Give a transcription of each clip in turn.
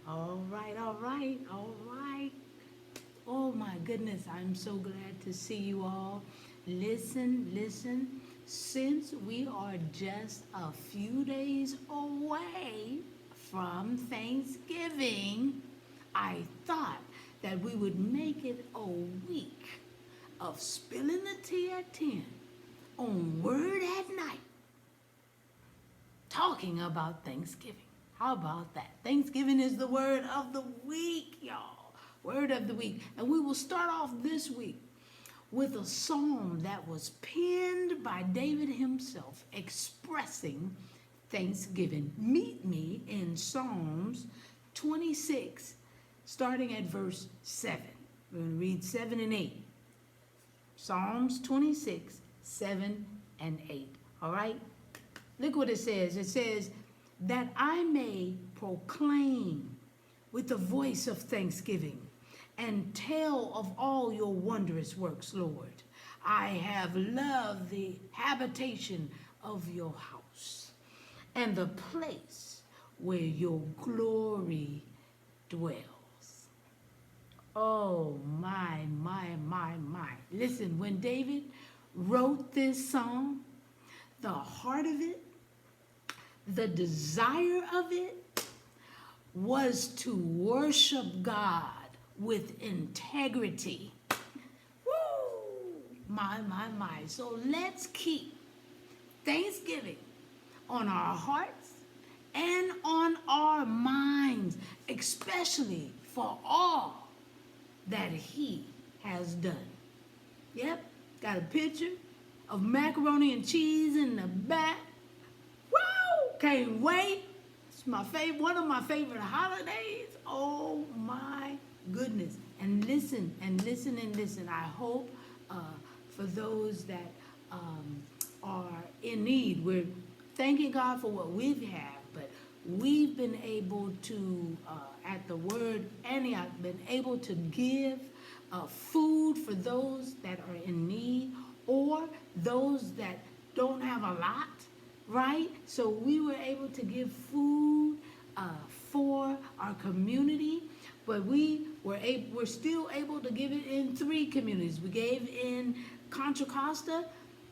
All right, all right, all right. Oh my goodness, I'm so glad to see you all. Listen, listen. Since we are just a few days away from Thanksgiving, I thought that we would make it a week of spilling the tea at 10 on Word at Night talking about Thanksgiving. How about that? Thanksgiving is the word of the week, y'all. Word of the week. And we will start off this week with a psalm that was penned by David himself expressing thanksgiving. Meet me in Psalms 26, starting at verse 7. We're going to read 7 and 8. Psalms 26, 7 and 8. All right? Look what it says. It says, that I may proclaim with the voice of thanksgiving and tell of all your wondrous works, Lord. I have loved the habitation of your house and the place where your glory dwells. Oh, my, my, my, my. Listen, when David wrote this song, the heart of it, the desire of it was to worship God with integrity. Woo! My, my, my. So let's keep Thanksgiving on our hearts and on our minds, especially for all that He has done. Yep, got a picture of macaroni and cheese in the back. Woo! Can't wait. It's my favorite, one of my favorite holidays. Oh my goodness. And listen, and listen, and listen. I hope for those that are in need, we're thanking God for what we've had, but we've been able to, at the Word Antioch, been able to give food for those that are in need or those that don't have a lot, right? So we were able to give food for our community, but we're still able to give it in 3 communities. We gave in Contra Costa,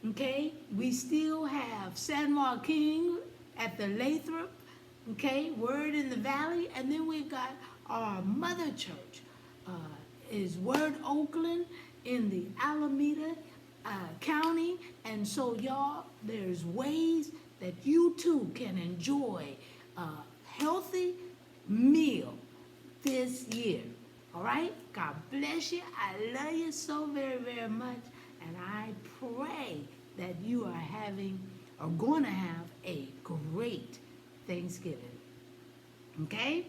okay? We still have San Joaquin at the Lathrop, okay? Word in the Valley, and then we've got our mother church, is Word Oakland in the Alameda County. And so y'all, there's ways that you too can enjoy a healthy meal this year. All right? God bless you. I love you so very, very much. And I pray that you are going to have a great Thanksgiving. Okay?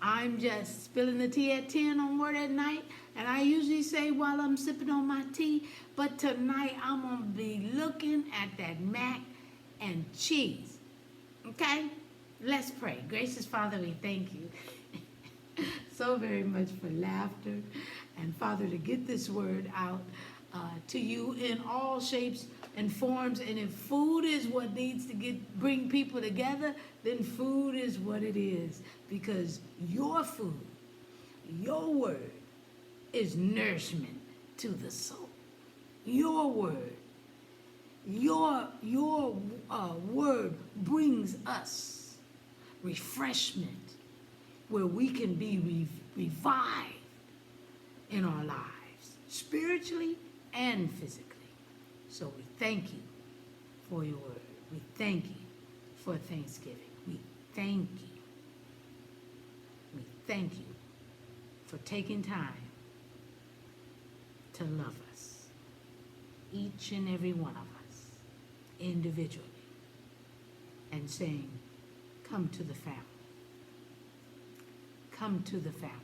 I'm just spilling the tea at 10 on Word at Night. And I usually say while I'm sipping on my tea, but tonight I'm going to be looking at that mac and cheese. Okay? Let's pray. Gracious Father, we thank you so very much for laughter. And Father, to get this word out to you in all shapes and forms. And if food is what needs to bring people together, then food is what it is. Because your food, your word, is nourishment to the soul. Your word, your word brings us refreshment where we can be revived in our lives, spiritually and physically. So we thank you for your word. We thank you for Thanksgiving. We thank you. We thank you for taking time to love us, each and every one of us, individually, and saying, come to the family. Come to the family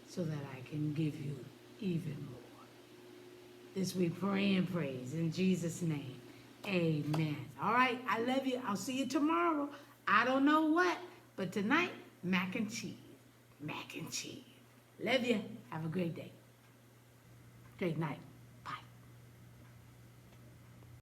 so that I can give you even more. This we pray and praise in Jesus' name. Amen. All right, I love you. I'll see you tomorrow. I don't know what, but tonight, mac and cheese. Mac and cheese. Love you. Have a great day. Great night.